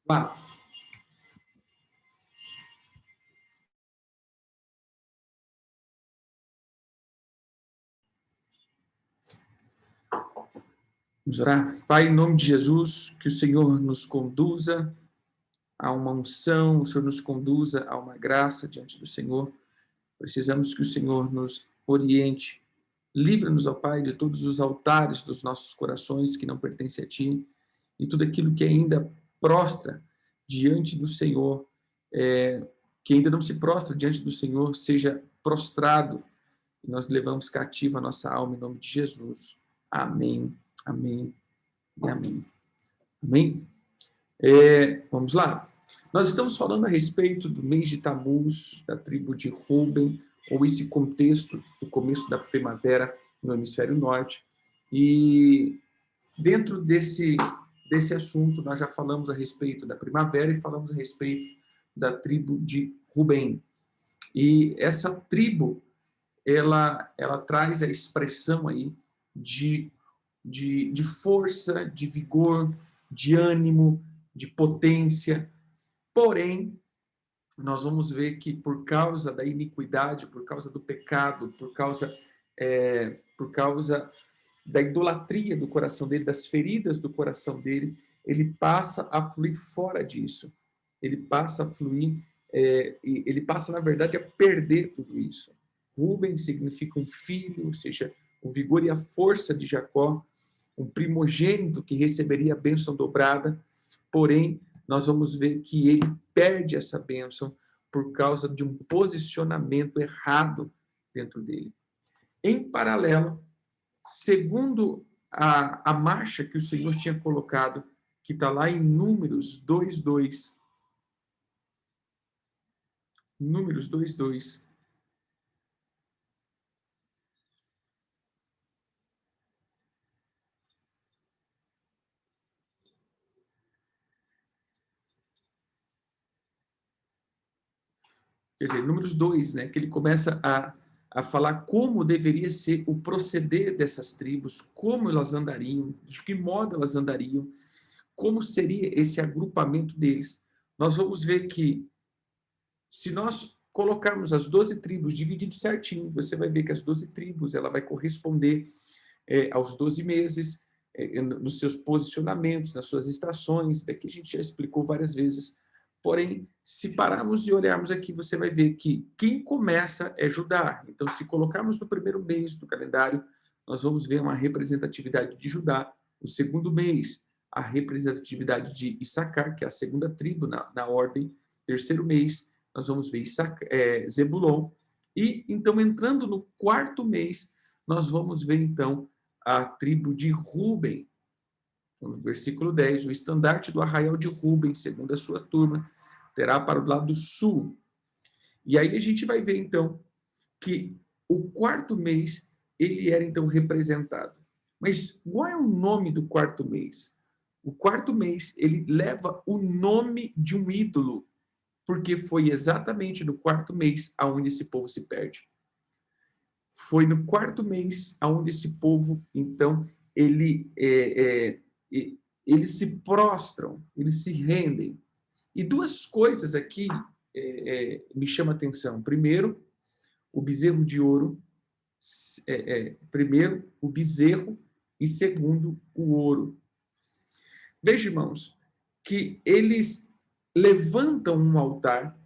Lá, vamos orar. Pai, em nome de Jesus, que o Senhor nos conduza a uma unção, o Senhor nos conduza a uma graça diante do Senhor. Precisamos que o Senhor nos oriente. Livra-nos, ó Pai, de todos os altares dos nossos corações que não pertencem a Ti e tudo aquilo que ainda prostra diante do Senhor, que ainda não se prostra diante do Senhor, seja prostrado e nós levamos cativa a nossa alma em nome de Jesus. Amém, amém e amém. Amém? Vamos lá? Nós estamos falando a respeito do mês de Tamuz, da tribo de Ruben, ou esse contexto do começo da primavera no hemisfério norte. E dentro desse assunto, nós já falamos a respeito da primavera e falamos a respeito da tribo de Ruben. E essa tribo, ela traz a expressão aí de força, de vigor, de ânimo, de potência. Porém, nós vamos ver que por causa da iniquidade, por causa do pecado, por causa da idolatria do coração dele, das feridas do coração dele, ele passa a fluir fora disso. Ele passa a fluir, ele passa, na verdade, a perder tudo isso. Ruben significa um filho, ou seja, o vigor e a força de Jacó, um primogênito que receberia a bênção dobrada, porém, nós vamos ver que ele perde essa bênção por causa de um posicionamento errado dentro dele. Em paralelo, segundo a marcha que o Senhor tinha colocado, que está lá em Números 2:2. Números 2:2. Quer dizer, Números 2, né, que ele começa a falar como deveria ser o proceder dessas tribos, como elas andariam, de que modo elas andariam, como seria esse agrupamento deles. Nós vamos ver que, se nós colocarmos as 12 tribos dividido certinho, você vai ver que as 12 tribos ela vai corresponder aos 12 meses, nos seus posicionamentos, nas suas estações, daqui a gente já explicou várias vezes. Porém, se pararmos e olharmos aqui, você vai ver que quem começa é Judá. Então, se colocarmos no primeiro mês do calendário, nós vamos ver uma representatividade de Judá. O segundo mês, a representatividade de Issacar, que é a segunda tribo na ordem. Terceiro mês, nós vamos ver Zebulon. E, então, entrando no quarto mês, nós vamos ver, então, a tribo de Ruben. No versículo 10, o estandarte do arraial de Ruben, segundo a sua turma, terá para o lado sul. E aí a gente vai ver, então, que o quarto mês, ele era, então, representado. Mas qual é o nome do quarto mês? O quarto mês, ele leva o nome de um ídolo, porque foi exatamente no quarto mês aonde esse povo se perde. Foi no quarto mês aonde esse povo, então, eles se prostram, eles se rendem. E duas coisas aqui me chamam a atenção. Primeiro, o bezerro de ouro. Primeiro, o bezerro, e segundo, o ouro. Veja, irmãos, que eles levantam um altar,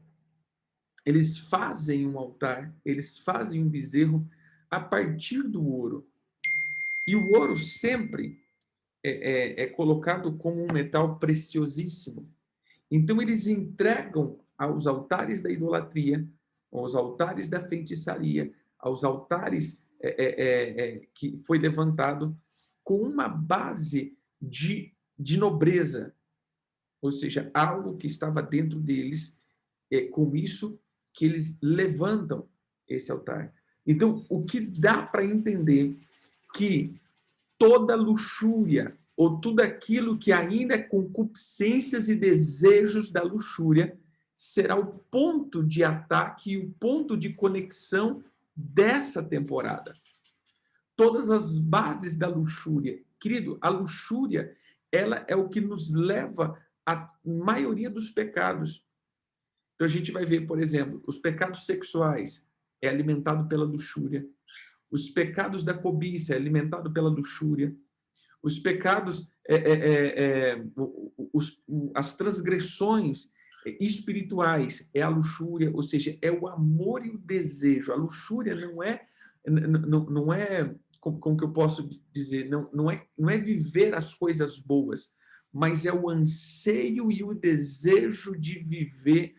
eles fazem um altar, eles fazem um bezerro a partir do ouro. E o ouro sempre é colocado como um metal preciosíssimo. Então, eles entregam aos altares da idolatria, aos altares da feitiçaria, aos altares que foi levantado com uma base de nobreza, ou seja, algo que estava dentro deles, com isso que eles levantam esse altar. Então, o que dá para entender que toda luxúria, ou tudo aquilo que ainda é concupiscências e desejos da luxúria, será o ponto de ataque e o ponto de conexão dessa temporada. Todas as bases da luxúria. Querido, a luxúria ela é o que nos leva à maioria dos pecados. Então a gente vai ver, por exemplo, os pecados sexuais é alimentado pela luxúria. Os pecados da cobiça é alimentado pela luxúria. Os pecados, as transgressões espirituais é a luxúria, ou seja, é o amor e o desejo. A luxúria não é como que eu posso dizer, não é viver as coisas boas, mas é o anseio e o desejo de viver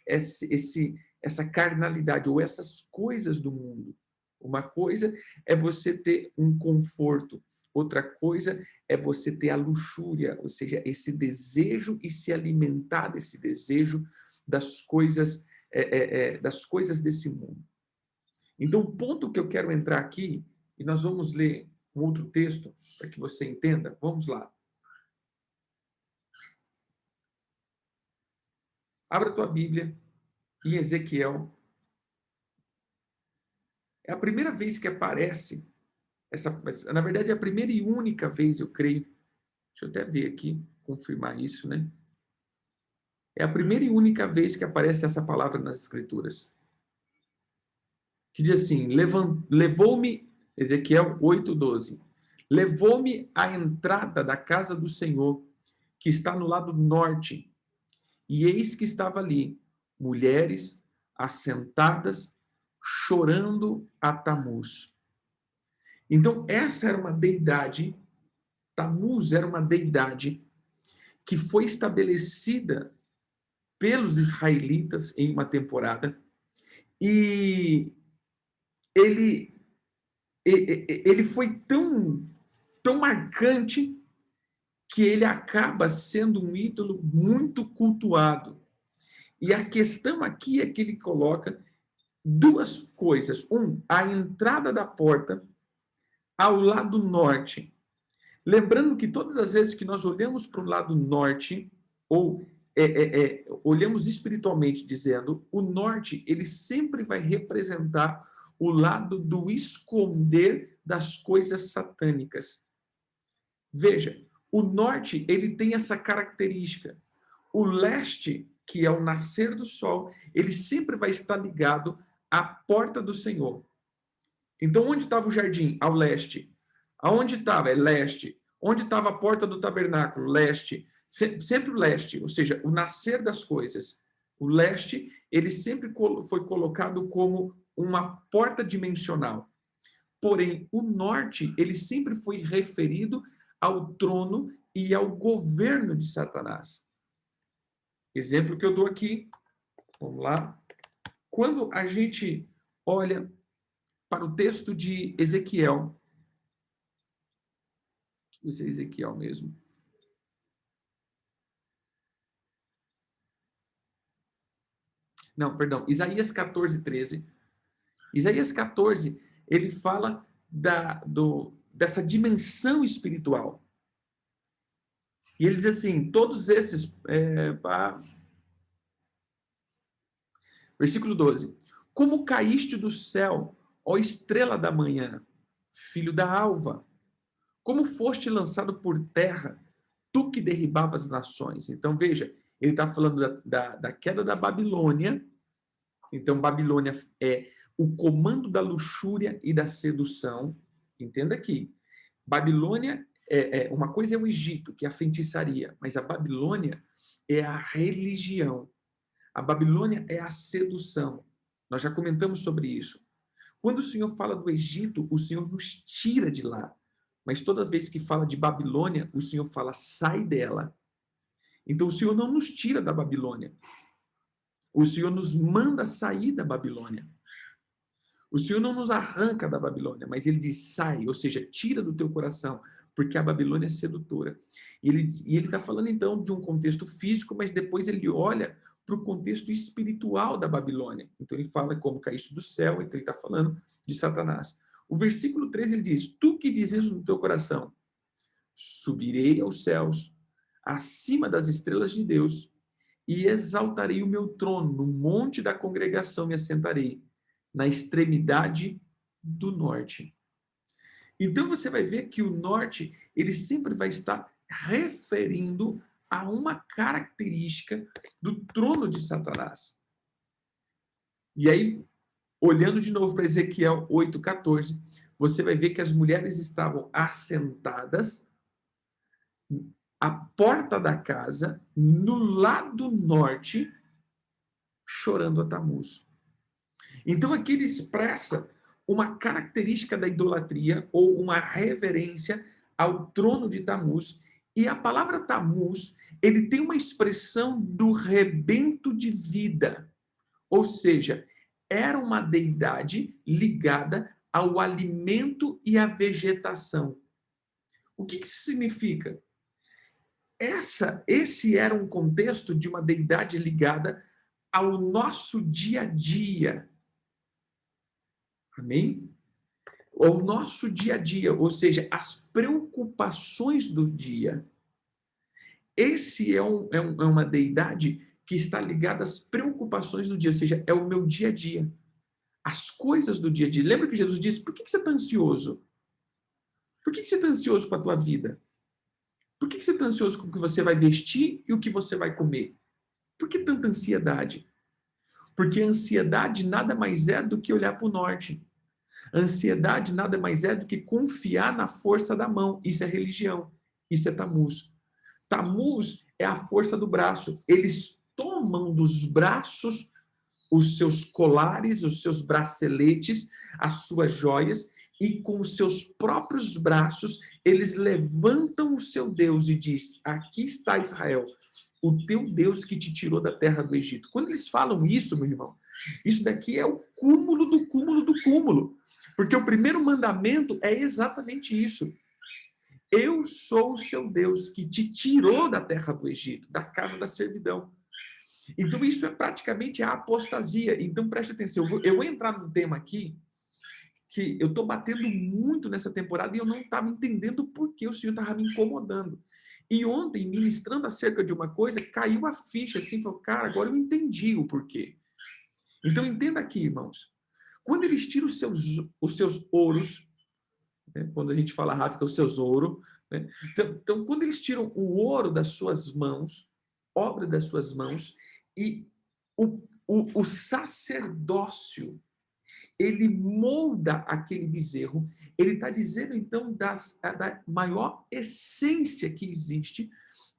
essa carnalidade ou essas coisas do mundo. Uma coisa é você ter um conforto, outra coisa é você ter a luxúria, ou seja, esse desejo e se alimentar desse desejo das coisas, das coisas desse mundo. Então, o ponto que eu quero entrar aqui, e nós vamos ler um outro texto para que você entenda. Vamos lá. Abra a tua Bíblia em Ezequiel. É a primeira vez que aparece na verdade, é a primeira e única vez, eu creio. Deixa eu até ver aqui, confirmar isso, né? É a primeira e única vez que aparece essa palavra nas Escrituras. Que diz assim: levou-me, Ezequiel 8:12, levou-me à entrada da casa do Senhor, que está no lado norte, e eis que estava ali mulheres assentadas, chorando a Tamuz. Então, essa era uma deidade, Tamuz era uma deidade que foi estabelecida pelos israelitas em uma temporada, e ele, ele foi tão marcante que ele acaba sendo um ídolo muito cultuado. E a questão aqui é que ele coloca duas coisas. A entrada da porta ao lado norte. Lembrando que todas as vezes que nós olhamos para o lado norte, ou olhamos espiritualmente dizendo, o norte, ele sempre vai representar o lado do esconder das coisas satânicas. Veja, o norte, ele tem essa característica. O leste, que é o nascer do sol, ele sempre vai estar ligado à porta do Senhor. Então, onde estava o jardim? Ao leste. Aonde estava? É leste. Onde estava a porta do tabernáculo? Leste. Sempre o leste, ou seja, o nascer das coisas. O leste, ele sempre foi colocado como uma porta dimensional. Porém, o norte, ele sempre foi referido ao trono e ao governo de Satanás. Exemplo que eu dou aqui, vamos lá. Quando a gente olha para o texto de Ezequiel, deixa eu ver se é Ezequiel mesmo. Não, perdão, Isaías 14:13. Isaías 14, ele fala dessa dimensão espiritual. E ele diz assim, todos esses... Versículo 12. Como caíste do céu, ó estrela da manhã, filho da alva, como foste lançado por terra, tu que derribavas nações. Então, veja, ele está falando da queda da Babilônia. Então, Babilônia é o comando da luxúria e da sedução. Entenda aqui. Babilônia, uma coisa é o Egito, que é a feitiçaria, mas a Babilônia é a religião. A Babilônia é a sedução. Nós já comentamos sobre isso. Quando o Senhor fala do Egito, o Senhor nos tira de lá. Mas toda vez que fala de Babilônia, o Senhor fala, sai dela. Então, o Senhor não nos tira da Babilônia. O Senhor nos manda sair da Babilônia. O Senhor não nos arranca da Babilônia, mas ele diz, sai, ou seja, tira do teu coração, porque a Babilônia é sedutora. E ele está falando, então, de um contexto físico, mas depois ele olha para o contexto espiritual da Babilônia. Então, ele fala como caíste do céu, então ele está falando de Satanás. O versículo 13, ele diz, tu que dizes no teu coração, subirei aos céus, acima das estrelas de Deus, e exaltarei o meu trono, no monte da congregação me assentarei, na extremidade do norte. Então você vai ver que o norte, ele sempre vai estar referindo a uma característica do trono de Satanás. E aí, olhando de novo para Ezequiel 8,14, você vai ver que as mulheres estavam assentadas à porta da casa, no lado norte, chorando a Tamuz. Então aqui ele expressa uma característica da idolatria ou uma reverência ao trono de Tamuz. E a palavra Tamuz, ele tem uma expressão do rebento de vida. Ou seja, era uma deidade ligada ao alimento e à vegetação. O que isso significa? Esse era um contexto de uma deidade ligada ao nosso dia a dia. Amém? Ao nosso dia a dia, ou seja, as preocupações do dia. Esse é uma deidade que está ligada às preocupações do dia, ou seja, é o meu dia a dia. As coisas do dia a dia. Lembra que Jesus disse, por que você está ansioso? Por que você está ansioso com a tua vida? Por que você está ansioso com o que você vai vestir e o que você vai comer? Por que tanta ansiedade? Porque a ansiedade nada mais é do que olhar para o norte. A ansiedade nada mais é do que confiar na força da mão. Isso é religião. Isso é Tamuz. Tamuz é a força do braço. Eles tomam dos braços os seus colares, os seus braceletes, as suas joias, e com os seus próprios braços, eles levantam o seu Deus e diz: aqui está Israel, o teu Deus que te tirou da terra do Egito. Quando eles falam isso, meu irmão, isso daqui é o cúmulo do cúmulo do cúmulo. Porque o primeiro mandamento é exatamente isso. Eu sou o seu Deus que te tirou da terra do Egito, da casa da servidão. Então, isso é praticamente a apostasia. Então, preste atenção. Eu vou entrar num tema aqui que eu estou batendo muito nessa temporada e eu não estava entendendo por que o Senhor estava me incomodando. E ontem, ministrando acerca de uma coisa, caiu a ficha assim, falou, cara, agora eu entendi o porquê. Então, entenda aqui, irmãos. Quando eles tiram os seus ouros, né? Quando a gente fala Ráfica, os seus ouros, né? Então, quando eles tiram o ouro das suas mãos, obra das suas mãos, e o sacerdócio, ele molda aquele bezerro, ele está dizendo, então, da maior essência que existe,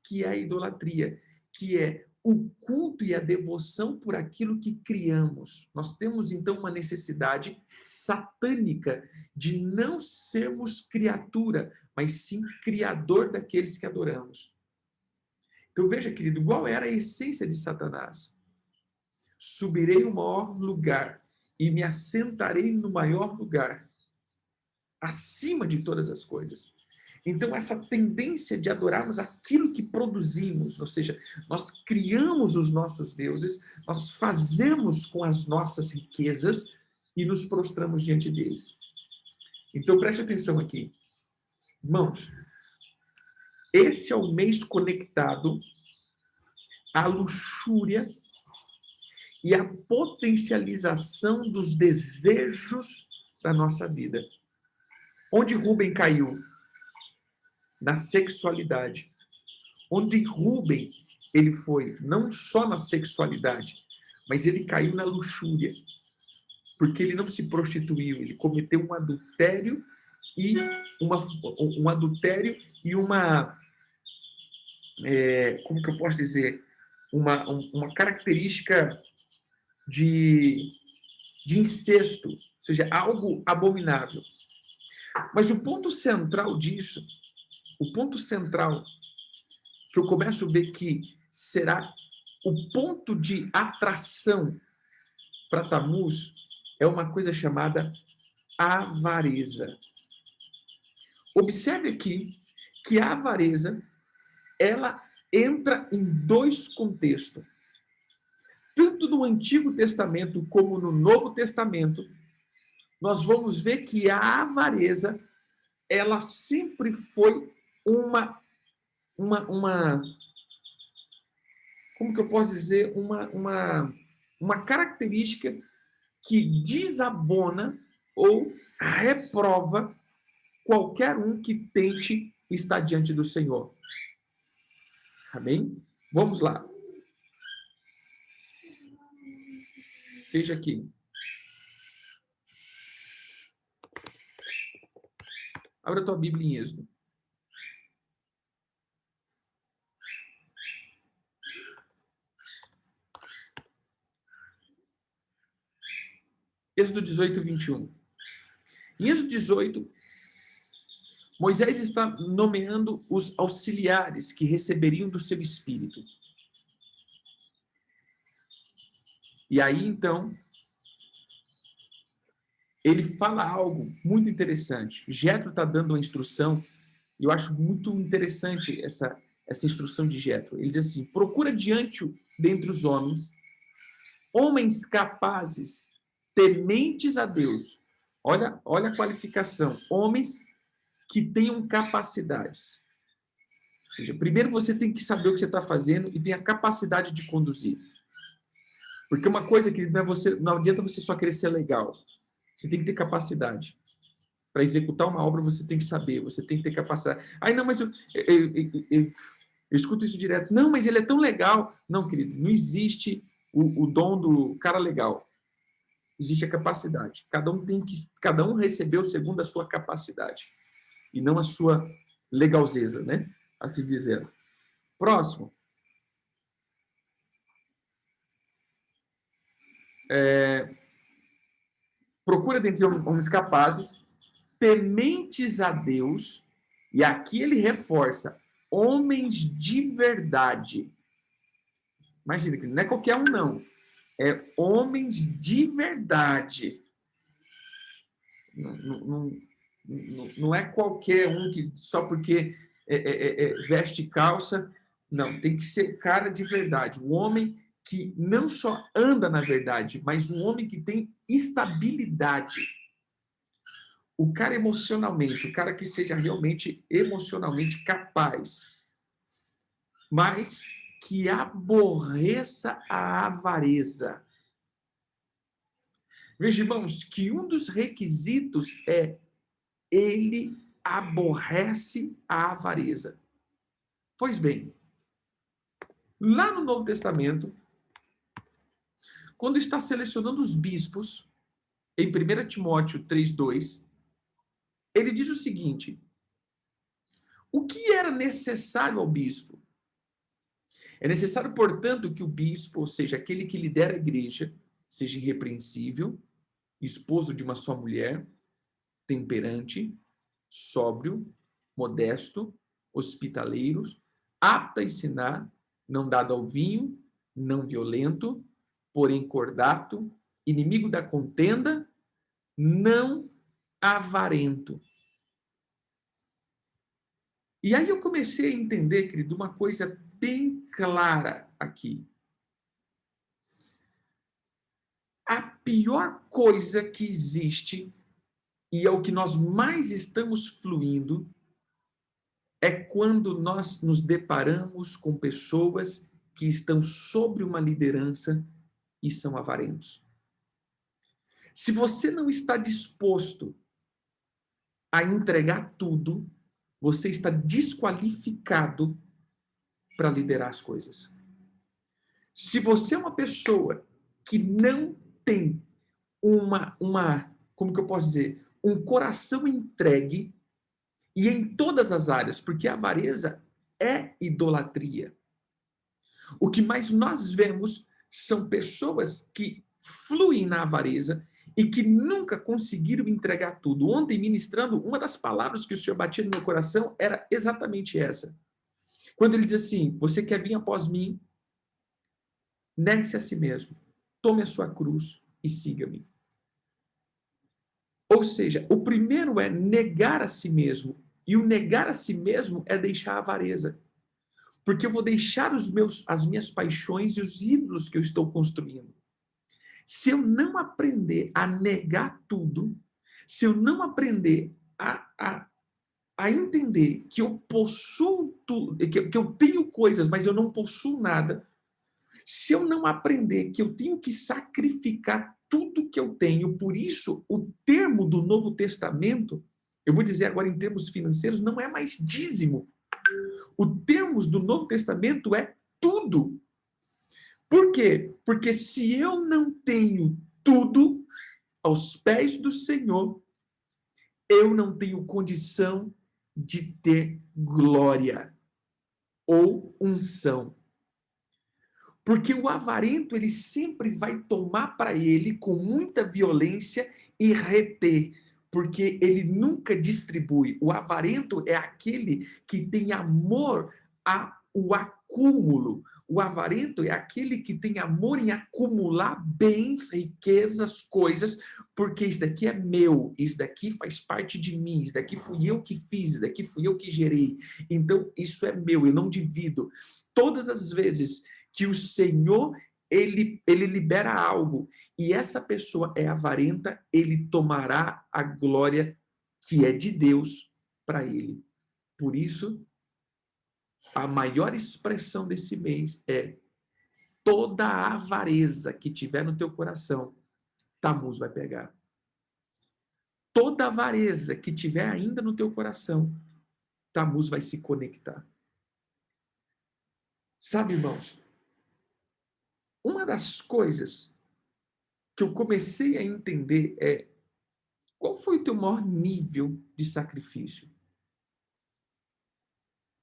que é a idolatria, que é o culto e a devoção por aquilo que criamos. Nós temos, então, uma necessidade satânica de não sermos criatura, mas sim criador daqueles que adoramos. Então, veja, querido, qual era a essência de Satanás? Subirei ao maior lugar e me assentarei no maior lugar, acima de todas as coisas. Então, essa tendência de adorarmos aquilo que produzimos, ou seja, nós criamos os nossos deuses, nós fazemos com as nossas riquezas e nos prostramos diante deles. Então, preste atenção aqui. Irmãos, esse é o mês conectado à luxúria e à potencialização dos desejos da nossa vida. Onde Rubem caiu? Na sexualidade. Onde Rubem, ele foi não só na sexualidade, mas ele caiu na luxúria. Porque ele não se prostituiu, ele cometeu um adultério e uma como que eu posso dizer? Uma característica de incesto, ou seja, algo abominável. Mas o ponto central disso, o ponto central que eu começo a ver que será o ponto de atração para Tamuz é uma coisa chamada avareza. Observe aqui que a avareza, ela entra em dois contextos. Tanto no Antigo Testamento como no Novo Testamento, nós vamos ver que a avareza, ela sempre foi uma como que eu posso dizer, uma característica que desabona ou reprova qualquer um que tente estar diante do Senhor. Amém? Vamos lá. Veja aqui. Abra a tua Bíblia em Êxodo. Êxodo 18, 21. Em Êxodo 18, Moisés está nomeando os auxiliares que receberiam do seu espírito. E aí, então, ele fala algo muito interessante. Jetro está dando uma instrução, e eu acho muito interessante essa instrução de Jetro. Ele diz assim: procura dentre os homens capazes, tementes a Deus. Olha a qualificação. Homens que tenham capacidades. Ou seja, primeiro você tem que saber o que você está fazendo e tem a capacidade de conduzir. Porque uma coisa que não adianta você só querer ser legal. Você tem que ter capacidade. Para executar uma obra, você tem que saber, você tem que ter capacidade. Ai, não, mas eu escuto isso direto. Não, mas ele é tão legal. Não, querido, não existe o dom do cara legal. Existe a capacidade. Cada um recebeu segundo a sua capacidade. E não a sua legalzeza, né? Assim dizendo. Próximo. Procura dentre homens capazes, tementes a Deus, e aqui ele reforça, homens de verdade. Imagina que não é qualquer um, não. É homens de verdade. Não é qualquer um que só porque veste calça. Não, tem que ser cara de verdade. Um homem que não só anda na verdade, mas um homem que tem estabilidade. O cara emocionalmente, o cara que seja realmente emocionalmente capaz, mas que aborreça a avareza. Veja, irmãos, que um dos requisitos é ele aborrece a avareza. Pois bem, lá no Novo Testamento, quando está selecionando os bispos, em 1 Timóteo 3:2, ele diz o seguinte: o que era necessário ao bispo? É necessário, portanto, que o bispo, ou seja, aquele que lidera a igreja, seja irrepreensível, esposo de uma só mulher, temperante, sóbrio, modesto, hospitaleiro, apto a ensinar, não dado ao vinho, não violento, porém cordato, inimigo da contenda, não avarento. E aí eu comecei a entender, querido, uma coisa bem clara aqui. A pior coisa que existe, e é o que nós mais estamos fluindo, é quando nós nos deparamos com pessoas que estão sobre uma liderança e são avarentos. Se você não está disposto a entregar tudo, você está desqualificado para liderar as coisas. Se você é uma pessoa que não tem como que eu posso dizer, um coração entregue, e em todas as áreas, porque a avareza é idolatria. O que mais nós vemos são pessoas que fluem na avareza e que nunca conseguiram entregar tudo. Ontem, ministrando, uma das palavras que o Senhor batia no meu coração era exatamente essa. Quando ele diz assim: você quer vir após mim, negue-se a si mesmo, tome a sua cruz e siga-me. Ou seja, o primeiro é negar a si mesmo, e o negar a si mesmo é deixar a avareza. Porque eu vou deixar as minhas paixões e os ídolos que eu estou construindo. Se eu não aprender a negar tudo, se eu não aprender a entender que eu possuo tudo, que eu tenho coisas, mas eu não possuo nada, se eu não aprender que eu tenho que sacrificar tudo que eu tenho, por isso o termo do Novo Testamento, eu vou dizer agora em termos financeiros, não é mais dízimo. O termos do Novo Testamento é tudo. Por quê? Porque se eu não tenho tudo aos pés do Senhor, eu não tenho condição de ter glória ou unção. Porque o avarento, ele sempre vai tomar para ele com muita violência e reter, porque ele nunca distribui. O avarento é aquele que tem amor ao acúmulo. O avarento é aquele que tem amor em acumular bens, riquezas, coisas, porque isso daqui é meu, isso daqui faz parte de mim, isso daqui fui eu que fiz, isso daqui fui eu que gerei. Então, isso é meu, eu não divido. Todas as vezes que o Senhor, ele libera algo, e essa pessoa é avarenta, ele tomará a glória que é de Deus para ele. Por isso, a maior expressão desse mês é toda a avareza que tiver no teu coração, Tammuz vai pegar. Toda avareza que tiver ainda no teu coração, Tammuz vai se conectar. Sabe, irmãos, uma das coisas que eu comecei a entender é qual foi o teu maior nível de sacrifício?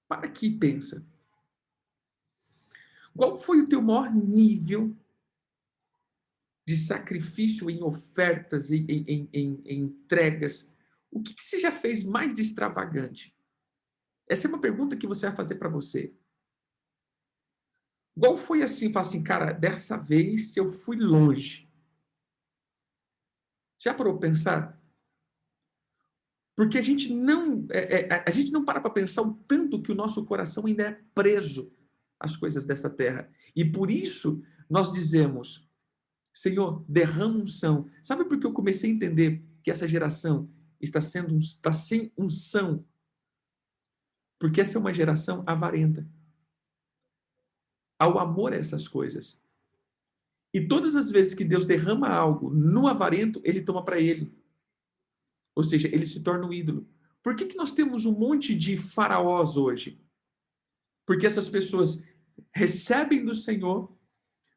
Para aqui e pensa. Qual foi o teu maior nível de sacrifício em ofertas, em entregas? O que você já fez mais de extravagante? Essa é uma pergunta que você vai fazer para você. Qual foi assim, fala assim, cara, dessa vez eu fui longe. Já parou para pensar? Porque a gente não para pensar o tanto que o nosso coração ainda é preso às coisas dessa terra. E por isso nós dizemos, Senhor, derrama unção. Sabe por que eu comecei a entender que essa geração está sem unção? Porque essa é uma geração avarenta. Ao amor a essas coisas. E todas as vezes que Deus derrama algo no avarento, ele toma para ele. Ou seja, ele se torna um ídolo. Por que nós temos um monte de faraós hoje? Porque essas pessoas recebem do Senhor,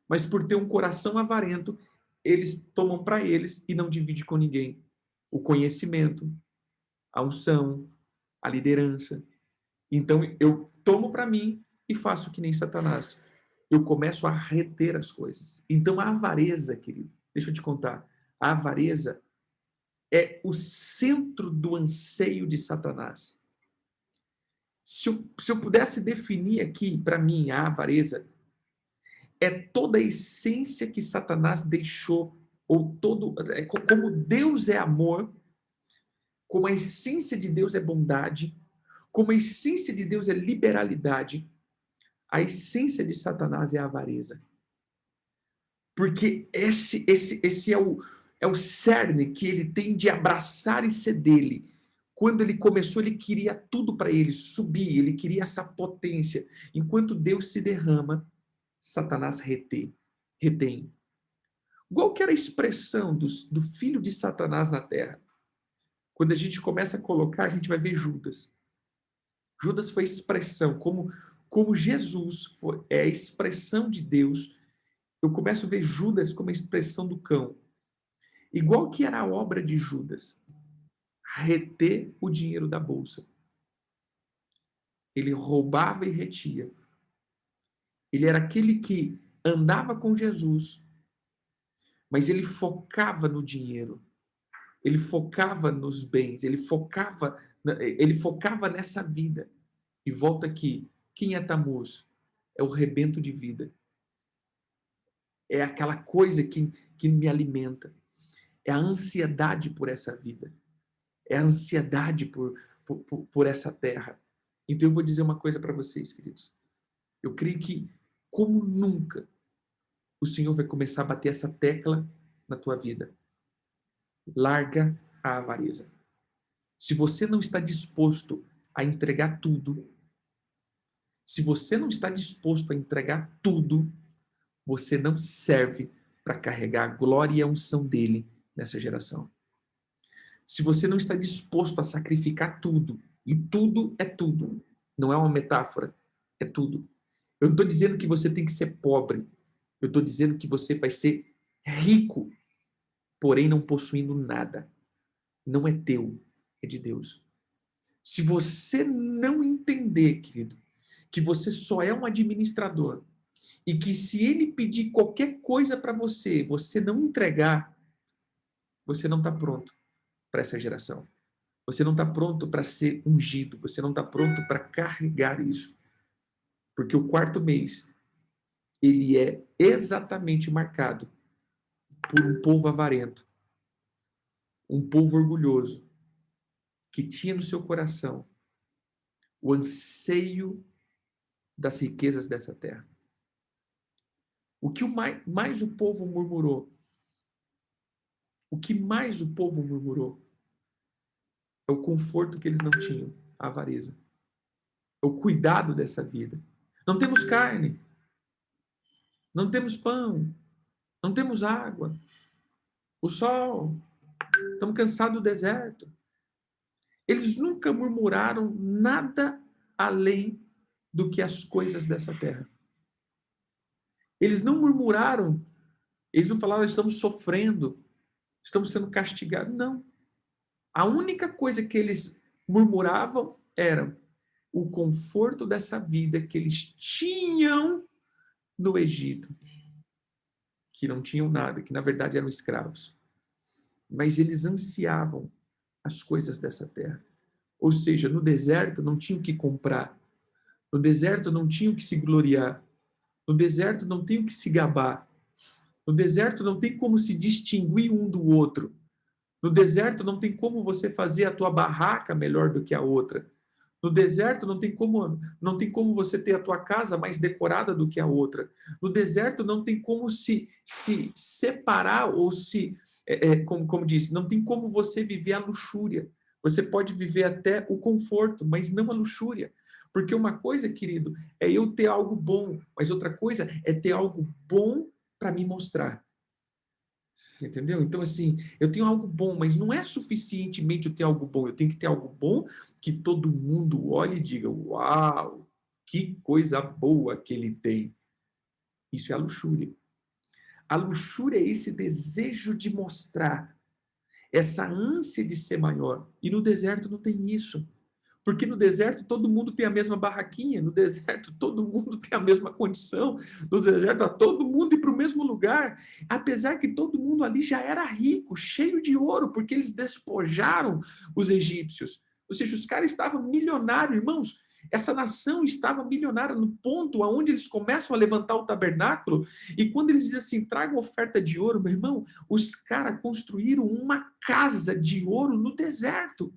mas por ter um coração avarento, eles tomam para eles e não dividem com ninguém. O conhecimento, a unção, a liderança. Então eu tomo para mim e faço que nem Satanás. Eu começo a reter as coisas. Então a avareza, querido, deixa eu te contar, a avareza é o centro do anseio de Satanás. Se eu pudesse definir aqui para mim a avareza, é toda a essência que Satanás deixou, ou como Deus é amor, como a essência de Deus é bondade, como a essência de Deus é liberalidade, a essência de Satanás é a avareza. Porque esse é o cerne que ele tem de abraçar e ser dele. Quando ele começou, ele queria tudo para ele, subir, ele queria essa potência. Enquanto Deus se derrama, Satanás retém. Qual que era a expressão do filho de Satanás na terra? Quando a gente começa a colocar, a gente vai ver Judas. Judas foi expressão, como Jesus é a expressão de Deus, eu começo a ver Judas como a expressão do cão. Igual que era a obra de Judas, reter o dinheiro da bolsa. Ele roubava e retia. Ele era aquele que andava com Jesus, mas ele focava no dinheiro. Ele focava nos bens, ele focava nessa vida. E volta aqui, quem é Tammuz? É o rebento de vida. É aquela coisa que me alimenta. É a ansiedade por essa vida. É a ansiedade por essa terra. Então eu vou dizer uma coisa para vocês, queridos. Eu creio que, como nunca, o Senhor vai começar a bater essa tecla na tua vida. Larga a avareza. Se você não está disposto a entregar tudo, se você não está disposto a entregar tudo, você não serve para carregar a glória e a unção dele nessa geração. Se você não está disposto a sacrificar tudo, e tudo é tudo, Não é uma metáfora, é tudo. Eu não estou dizendo que você tem que ser pobre. Eu estou dizendo que você vai ser rico, porém não possuindo nada. Não é teu, é de Deus. Se você não entender, querido, que você só é um administrador e que se ele pedir qualquer coisa para você, você não entregar, você não está pronto para essa geração. Você não está pronto para ser ungido, você não está pronto para carregar isso. Porque o quarto mês, ele é exatamente marcado por um povo avarento, um povo orgulhoso, que tinha no seu coração o anseio das riquezas dessa terra. O que mais o povo murmurou? O que mais o povo murmurou? É o conforto que eles não tinham, a avareza. É o cuidado dessa vida. Não temos carne, não temos pão, não temos água, o sol, estamos cansados do deserto. Eles nunca murmuraram nada além do que as coisas dessa terra. Eles não murmuraram, eles não falaram, estamos sofrendo, estamos sendo castigados. Não. A única coisa que eles murmuravam era o conforto dessa vida que eles tinham no Egito, que não tinham nada, que na verdade eram escravos. Mas eles ansiavam as coisas dessa terra. Ou seja, no deserto não tinham que comprar, no deserto não tinham que se gloriar, no deserto não tem o que se gabar, no deserto não tem como se distinguir um do outro. No deserto não tem como você fazer a tua barraca melhor do que a outra. No deserto não tem como você ter a tua casa mais decorada do que a outra. No deserto não tem como se separar ou como diz, não tem como você viver a luxúria. Você pode viver até o conforto, mas não a luxúria. Porque uma coisa, querido, é eu ter algo bom, mas outra coisa é ter algo bom para me mostrar. Entendeu? Então, assim, eu tenho algo bom, mas não é suficientemente eu ter algo bom. Eu tenho que ter algo bom que todo mundo olhe e diga: Uau, que coisa boa que ele tem. Isso é a luxúria. A luxúria é esse desejo de mostrar, essa ânsia de ser maior. E no deserto não tem isso. Porque no deserto todo mundo tem a mesma barraquinha, no deserto todo mundo tem a mesma condição, no deserto está todo mundo ir para o mesmo lugar, apesar que todo mundo ali já era rico, cheio de ouro, porque eles despojaram os egípcios. Ou seja, os caras estavam milionários, irmãos. Essa nação estava milionária no ponto aonde eles começam a levantar o tabernáculo, e quando eles dizem assim, tragam oferta de ouro, meu irmão, os caras construíram uma casa de ouro no deserto.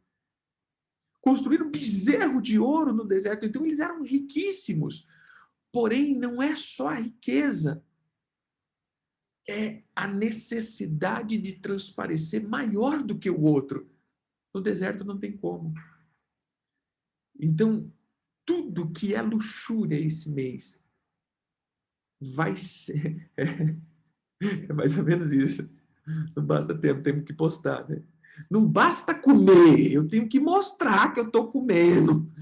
Construíram um bezerro de ouro no deserto. Então, eles eram riquíssimos. Porém, não é só a riqueza, é a necessidade de transparecer maior do que o outro. No deserto não tem como. Então, tudo que é luxúria esse mês vai ser. É mais ou menos isso. Não basta tempo, temos que postar, né? Não basta comer, eu tenho que mostrar que eu estou comendo.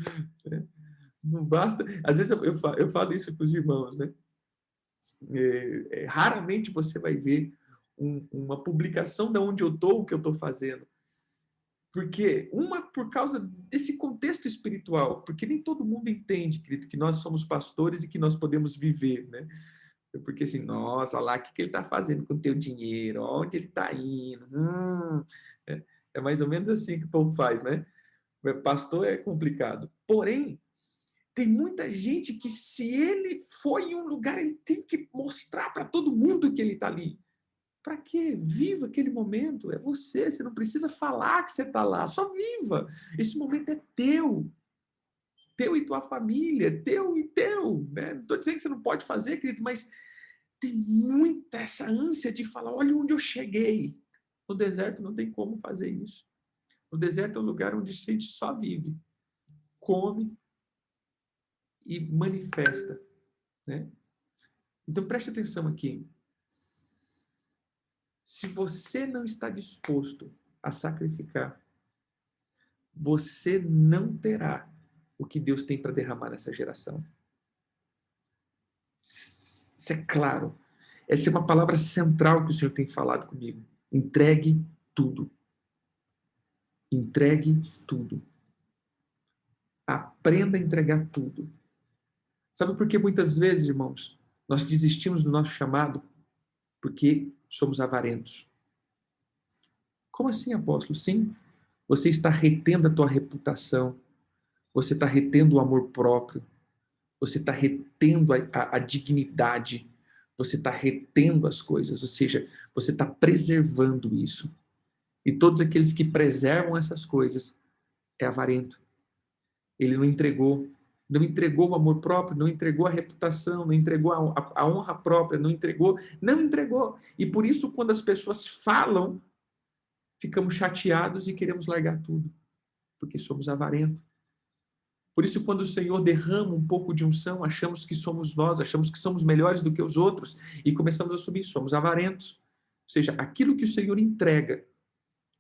Não basta. Às vezes eu falo isso para os irmãos, né? Raramente você vai ver uma publicação de onde eu estou, o que eu estou fazendo. Porque, por causa desse contexto espiritual, porque nem todo mundo entende, querido, que nós somos pastores e que nós podemos viver, né? Porque assim, nossa, lá, o que ele está fazendo com o teu dinheiro? Onde ele está indo? É mais ou menos assim que o povo faz, né? Pastor é complicado. Porém, tem muita gente que, se ele for em um lugar, ele tem que mostrar para todo mundo que ele está ali. Para quê? Viva aquele momento. É você. Você não precisa falar que você está lá. Só viva. Esse momento é teu. Teu e tua família. Teu e teu. Né? Não estou dizendo que você não pode fazer, querido, mas tem muita essa ânsia de falar: olha onde eu cheguei. No deserto não tem como fazer isso. No deserto é um lugar onde a gente só vive, come e manifesta. Né? Então preste atenção aqui. Se você não está disposto a sacrificar, você não terá o que Deus tem para derramar nessa geração. Isso é claro. Essa é uma palavra central que o Senhor tem falado comigo. Entregue tudo. Entregue tudo. Aprenda a entregar tudo. Sabe por que muitas vezes, irmãos, nós desistimos do nosso chamado? Porque somos avarentos. Como assim, apóstolo? Sim, você está retendo a tua reputação, você está retendo o amor próprio, você está retendo a dignidade, você está retendo as coisas, ou seja, você está preservando isso. E todos aqueles que preservam essas coisas é avarento. Ele não entregou o amor próprio, não entregou a reputação, não entregou a honra própria, não entregou. E por isso, quando as pessoas falam, ficamos chateados e queremos largar tudo, porque somos avarentos. Por isso, quando o Senhor derrama um pouco de unção, achamos que somos nós, achamos que somos melhores do que os outros e começamos a subir, somos avarentos. Ou seja, aquilo que o Senhor entrega,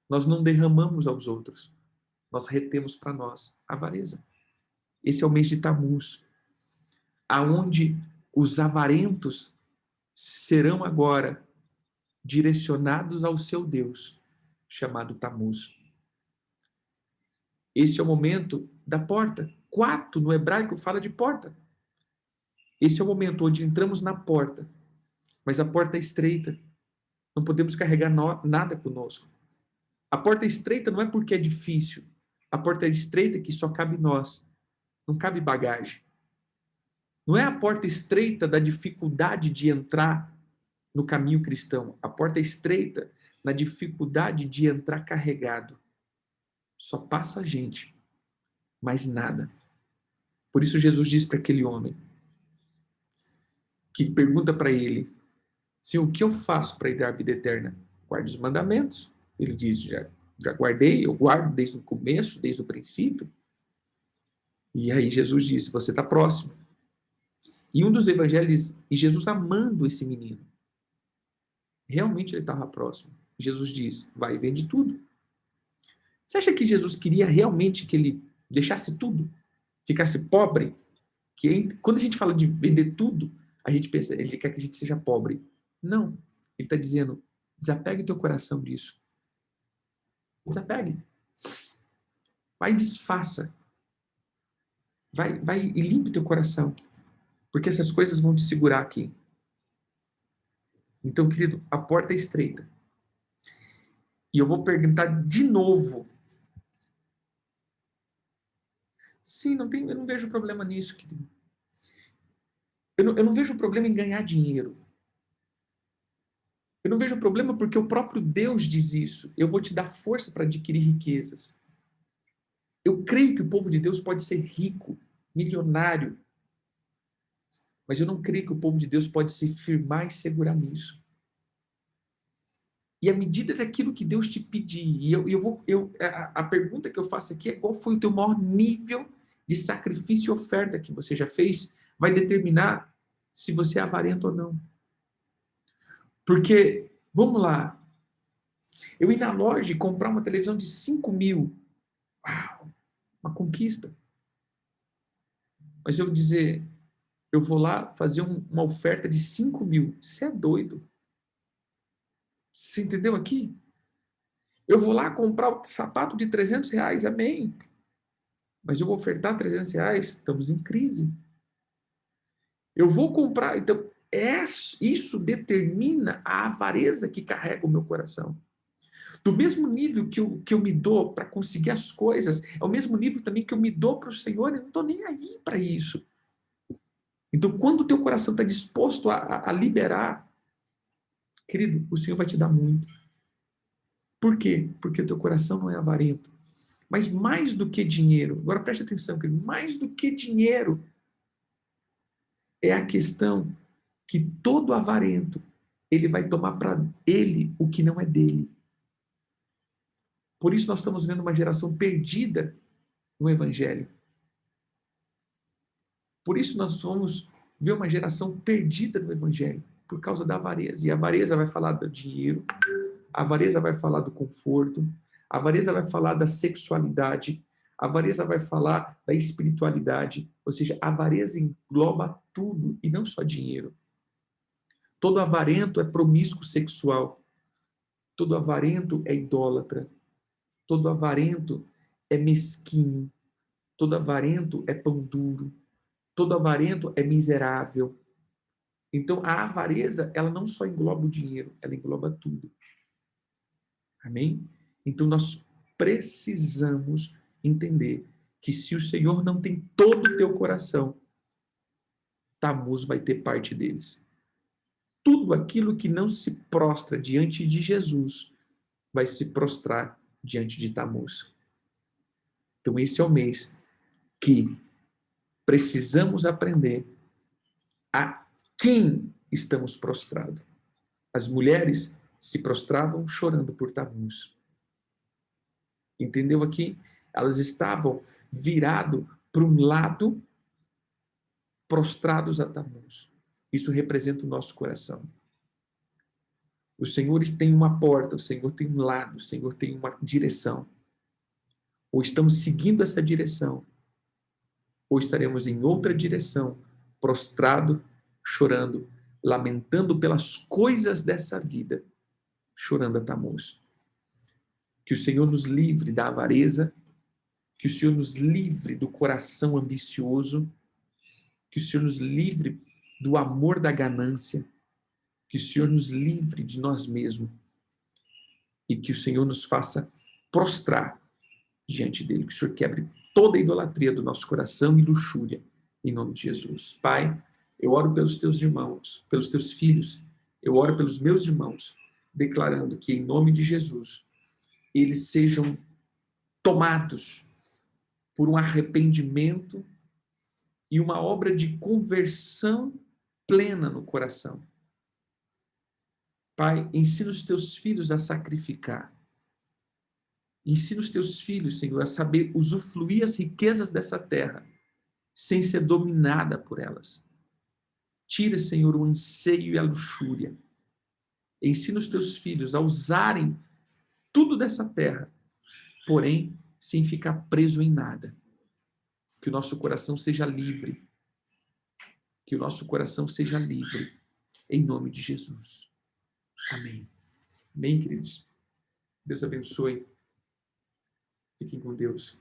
nós não derramamos aos outros, nós retemos para nós. Avareza. Esse é o mês de Tamuz, aonde os avarentos serão agora direcionados ao seu Deus, chamado Tamuz. Esse é o momento da porta. Quatro, no hebraico, fala de porta. Esse é o momento onde entramos na porta, mas a porta é estreita. Não podemos carregar nada conosco. A porta é estreita não é porque é difícil. A porta é estreita que só cabe nós. Não cabe bagagem. Não é a porta estreita da dificuldade de entrar no caminho cristão. A porta é estreita na dificuldade de entrar carregado. Só passa a gente, mais nada. Por isso Jesus diz para aquele homem que pergunta para ele: Senhor, o que eu faço para ir dar a vida eterna? Guarde os mandamentos. Ele diz: já guardei, eu guardo desde o começo, desde o princípio. E aí Jesus diz: você está próximo. E um dos evangelhos diz: e Jesus amando esse menino. Realmente ele estava próximo. Jesus diz: vai e vende tudo. Você acha que Jesus queria realmente que ele deixasse tudo? Ficasse pobre? Quando a gente fala de vender tudo, a gente pensa, ele quer que a gente seja pobre. Não. Ele está dizendo: desapegue teu coração disso. Desapegue. Vai e desfaça. Vai e limpe teu coração. Porque essas coisas vão te segurar aqui. Então, querido, a porta é estreita. E eu vou perguntar de novo. Sim, eu não vejo problema nisso, querido. Eu não vejo problema em ganhar dinheiro. Eu não vejo problema porque o próprio Deus diz isso. Eu vou te dar força para adquirir riquezas. Eu creio que o povo de Deus pode ser rico, milionário. Mas eu não creio que o povo de Deus pode se firmar e segurar nisso. E à medida daquilo que Deus te pedir, e a pergunta que eu faço aqui é: qual foi o teu maior nível de sacrifício e oferta que você já fez? Vai determinar se você é avarento ou não. Porque, vamos lá, eu ir na loja e comprar uma televisão de 5 mil, uau, uma conquista. Mas eu dizer, eu vou lá fazer uma oferta de 5 mil, você é doido. Você entendeu aqui? Eu vou lá comprar o sapato de R$ 300, amém. Mas eu vou ofertar R$ 300, estamos em crise. Eu vou comprar, então, isso determina a avareza que carrega o meu coração. Do mesmo nível que eu me dou para conseguir as coisas, é o mesmo nível também que eu me dou para o Senhor, e não estou nem aí para isso. Então, quando o teu coração está disposto a liberar, querido, o Senhor vai te dar muito. Por quê? Porque o teu coração não é avarento. Mas mais do que dinheiro, agora preste atenção, querido, mais do que dinheiro, é a questão que todo avarento, ele vai tomar para ele o que não é dele. Por isso nós estamos vendo uma geração perdida no Evangelho. Por isso nós vamos ver uma geração perdida no Evangelho, por causa da avareza. E a avareza vai falar do dinheiro, a avareza vai falar do conforto, a avareza vai falar da sexualidade, A avareza vai falar da espiritualidade, ou seja, a avareza engloba tudo e não só dinheiro. Todo avarento é promíscuo sexual. Todo avarento é idólatra. Todo avarento é mesquinho. Todo avarento é pão duro. Todo avarento é miserável. Então, a avareza, ela não só engloba o dinheiro, ela engloba tudo. Amém? Então, nós precisamos entender que se o Senhor não tem todo o teu coração, Tamuz vai ter parte deles. Tudo aquilo que não se prostra diante de Jesus vai se prostrar diante de Tamuz. Então, esse é o mês que precisamos aprender a quem estamos prostrados. As mulheres se prostravam chorando por Tamuz. Entendeu aqui? Elas estavam virado para um lado, prostrados a Tamuz. Isso representa o nosso coração. O Senhor tem uma porta, o Senhor tem um lado, o Senhor tem uma direção. Ou estamos seguindo essa direção, ou estaremos em outra direção, prostrado, chorando, lamentando pelas coisas dessa vida, chorando a Tamuz. Que o Senhor nos livre da avareza, que o Senhor nos livre do coração ambicioso, que o Senhor nos livre do amor da ganância, que o Senhor nos livre de nós mesmos e que o Senhor nos faça prostrar diante dele, que o Senhor quebre toda a idolatria do nosso coração e luxúria, em nome de Jesus. Pai, eu oro pelos teus irmãos, pelos teus filhos, eu oro pelos meus irmãos, declarando que, em nome de Jesus, eles sejam tomados por um arrependimento e uma obra de conversão plena no coração. Pai, ensina os teus filhos a sacrificar. Ensina os teus filhos, Senhor, a saber usufruir as riquezas dessa terra, sem ser dominada por elas. Tira, Senhor, o anseio e a luxúria. Ensina os teus filhos a usarem tudo dessa terra, porém, sem ficar preso em nada. Que o nosso coração seja livre. Que o nosso coração seja livre. Em nome de Jesus. Amém. Amém, queridos. Deus abençoe. Fiquem com Deus.